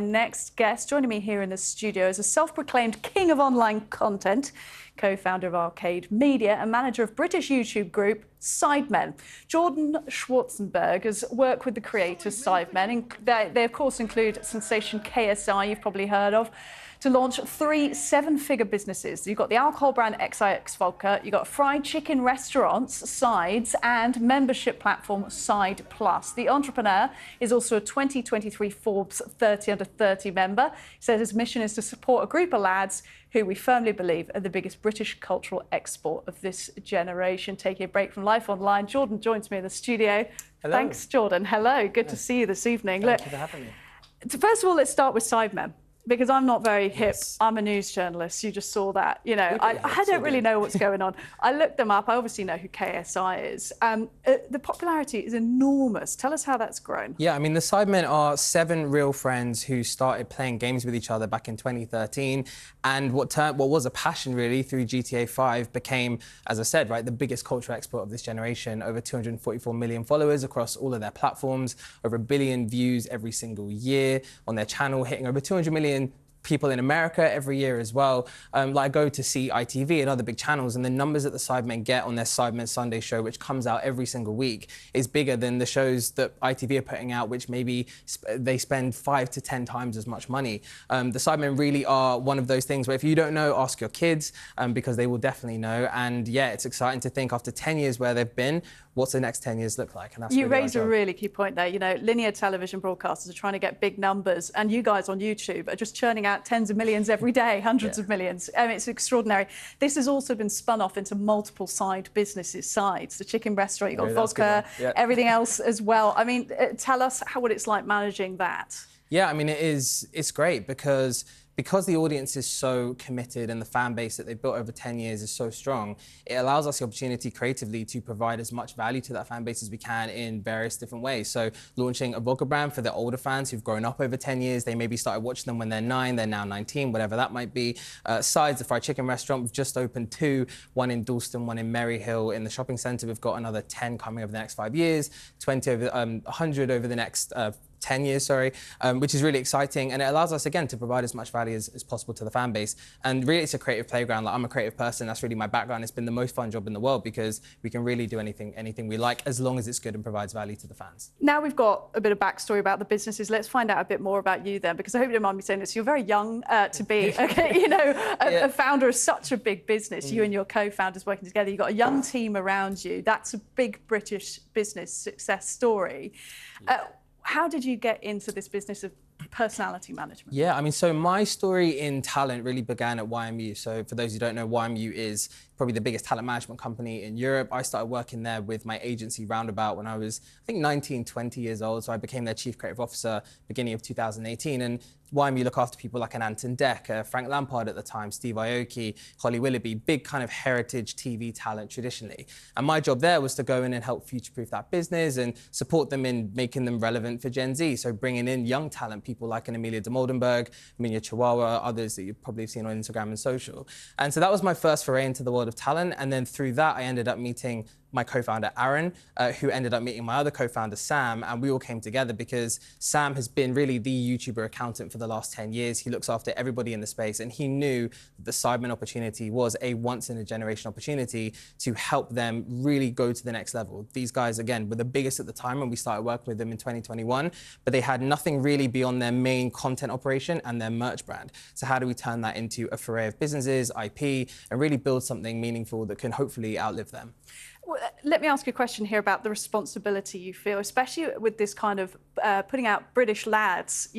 next guest. Joining me here in the studio is a self-proclaimed king of online content, co-founder of Arcade Media and manager of British YouTube group Sidemen. Jordan Schwarzenberger's work with the creators Sidemen. They of course include sensation KSI, you've probably heard of, to launch 3 7-figure businesses. You've got the alcohol brand XIX Vodka, you've got fried chicken restaurants, Sides, and membership platform Side Plus. The entrepreneur is also a 2023 Forbes 30 Under 30 member. He says his mission is to support a group of lads who we firmly believe are the biggest British cultural export of this generation. Taking a break from life online, Jordan joins me in the studio. Hello. Thanks, Jordan. Hello, good to see you this evening. Thank you for having me. First of all, let's start with Sidemen, because I'm not very hip. Yes. I'm a news journalist. You just saw that. You know, I don't really know what's going on. I looked them up. I obviously know who KSI is. The popularity is enormous. Tell us how that's grown. Yeah, I mean, the Sidemen are 7 real friends who started playing games with each other back in 2013. And what was a passion, really, through GTA 5 became, as I said, right, the biggest cultural export of this generation. Over 244 million followers across all of their platforms, over 1 billion views every single year on their channel, hitting over 200 million people in America every year as well. Like I go to see ITV and other big channels, and the numbers that the Sidemen get on their Sidemen Sunday show, which comes out every single week, is bigger than the shows that ITV are putting out, which maybe they spend 5 to 10 times as much money. The Sidemen really are one of those things where if you don't know, ask your kids, because they will definitely know. And yeah, it's exciting to think after 10 years where they've been, what's the next 10 years look like? And that's you really raise a really key point there. You know, linear television broadcasters are trying to get big numbers, and you guys on YouTube are just churning out tens of millions every day, hundreds of millions. I mean, it's extraordinary. This has also been spun off into multiple side businesses, Sides, the chicken restaurant, you've got vodka, everything else as well. I mean, tell us what it's like managing that. Yeah, I mean, it's great because the audience is so committed and the fan base that they've built over 10 years is so strong. It allows us the opportunity creatively to provide as much value to that fan base as we can in various different ways. So launching a vodka brand for the older fans who've grown up over 10 years, they maybe started watching them when they're 9, they're now 19, whatever that might be. Sides, the fried chicken restaurant, we've just opened 2, one in Dalston, one in Maryhill. In the shopping centre, we've got another 10 coming over the next 5 years, 100 over the next 10 years, sorry, which is really exciting. And it allows us, again, to provide as much value as possible to the fan base. And really, it's a creative playground. Like, I'm a creative person. That's really my background. It's been the most fun job in the world because we can really do anything we like as long as it's good and provides value to the fans. Now we've got a bit of backstory about the businesses. Let's find out a bit more about you then, because I hope you don't mind me saying this. You're very young to be, a founder of such a big business. You and your co-founders working together. You've got a young team around you. That's a big British business success story. How did you get into this business of personality management? Yeah, I mean, so my story in talent really began at YMU. So for those who don't know, YMU is probably the biggest talent management company in Europe. I started working there with my agency Roundabout when I was, I think, 19, 20 years old. So I became their chief creative officer beginning of 2018. And YMU look after people like an Anton Deck, Frank Lampard at the time, Steve Aoki, Holly Willoughby, big kind of heritage TV talent traditionally. And my job there was to go in and help future-proof that business and support them in making them relevant for Gen Z. So bringing in young talent, people like an Amelia de Moldenberg, Minya Chihuahua, others that you've probably seen on Instagram and social. And so that was my first foray into the world of talent. And then through that, I ended up meeting my co-founder Aaron, who ended up meeting my other co-founder Sam, and we all came together because Sam has been really the YouTuber accountant for the last 10 years. He looks after everybody in the space, and he knew that the Sidemen opportunity was a once-in-a-generation opportunity to help them really go to the next level. These guys, again, were the biggest at the time when we started working with them in 2021, but they had nothing really beyond their main content operation and their merch brand. So how do we turn that into a foray of businesses, IP, and really build something meaningful that can hopefully outlive them? Well, let me ask you a question here about the responsibility you feel, especially with this kind of putting out British lads,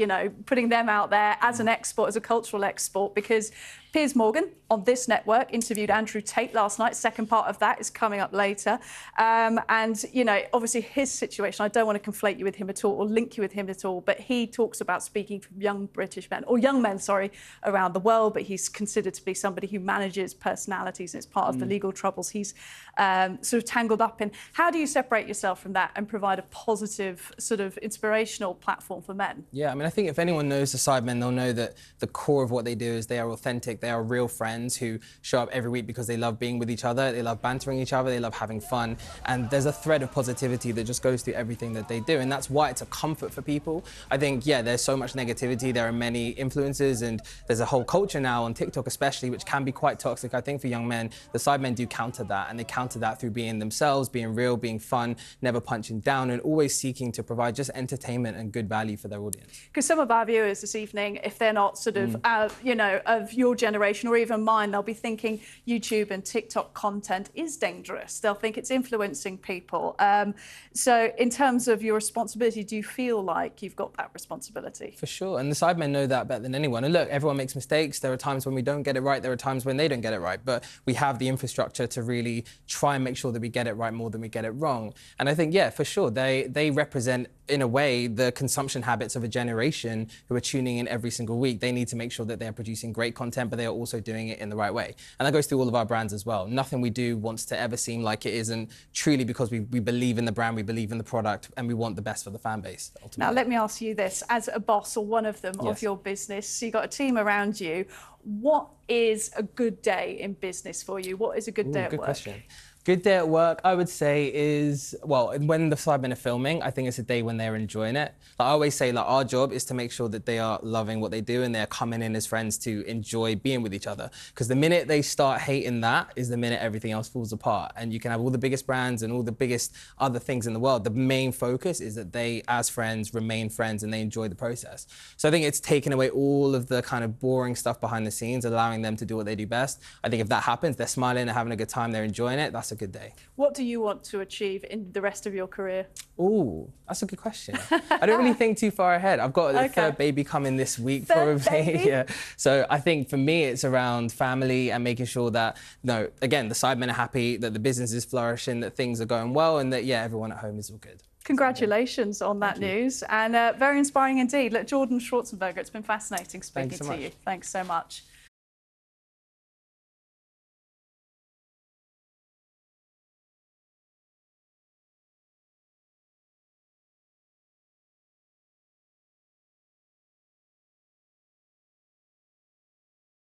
putting them out there as an export, as a cultural export, because Piers Morgan on this network interviewed Andrew Tate last night. Second part of that is coming up later. And, obviously his situation, I don't want to conflate you with him at all or link you with him at all, but he talks about speaking to young British men, or young men, sorry, around the world, but he's considered to be somebody who manages personalities, and it's part of the legal troubles he's sort sort of tangled up in. How do you separate yourself from that and provide a positive, sort of inspirational platform for men? Yeah, I mean, I think if anyone knows the Sidemen, they'll know that the core of what they do is they are authentic, they are real friends who show up every week because they love being with each other, they love bantering each other, they love having fun, and there's a thread of positivity that just goes through everything that they do, and that's why it's a comfort for people. I think, yeah, there's so much negativity, there are many influences, and there's a whole culture now on TikTok especially, which can be quite toxic, I think, for young men. The Sidemen do counter that, and they counter that through being themselves, being real, being fun, never punching down, and always seeking to provide just entertainment and good value for their audience. Because some of our viewers this evening, if they're not sort of, you know, of your generation or even mine, they'll be thinking YouTube and TikTok content is dangerous. They'll think it's influencing people. So in terms of your responsibility, do you feel like you've got that responsibility? For sure, and the Sidemen know that better than anyone. And look, everyone makes mistakes. There are times when we don't get it right. There are times when they don't get it right. But we have the infrastructure to really try and make sure that we get it right more than we get it wrong. And I think, yeah, for sure, they represent, in a way, the consumption habits of a generation who are tuning in every single week. They need to make sure that they're producing great content, but they are also doing it in the right way. And that goes through all of our brands as well. Nothing we do wants to ever seem like it isn't truly because we believe in the brand, we believe in the product, and we want the best for the fan base, ultimately. Now, let me ask you this. As a boss or one of them Yes. of your business, so you've got a team around you, what is a good day in business for you? What is a good day at Good work? question. Good day at work, I would say, is, well, when the Sidemen are filming, I think it's a day when they're enjoying it. Like, I always say, like, our job is to make sure that they are loving what they do and they're coming in as friends to enjoy being with each other. Because the minute they start hating that is the minute everything else falls apart. And you can have all the biggest brands and all the biggest other things in the world. The main focus is that they, as friends, remain friends and they enjoy the process. So I think it's taken away all of the kind of boring stuff behind the scenes, allowing them to do what they do best. I think if that happens, they're smiling, they're having a good time, they're enjoying it, that's a good day. What do you want to achieve in the rest of your career? Ooh, that's a good question. I don't really think too far ahead. I've got a third baby coming this week, probably. Yeah. So I think for me, it's around family and making sure that, again, the Sidemen are happy, that the business is flourishing, that things are going well, and that, yeah, everyone at home is all good. Congratulations on that news, and very inspiring indeed. Look, Jordan Schwarzenberger, it's been fascinating speaking to you. Thanks so much.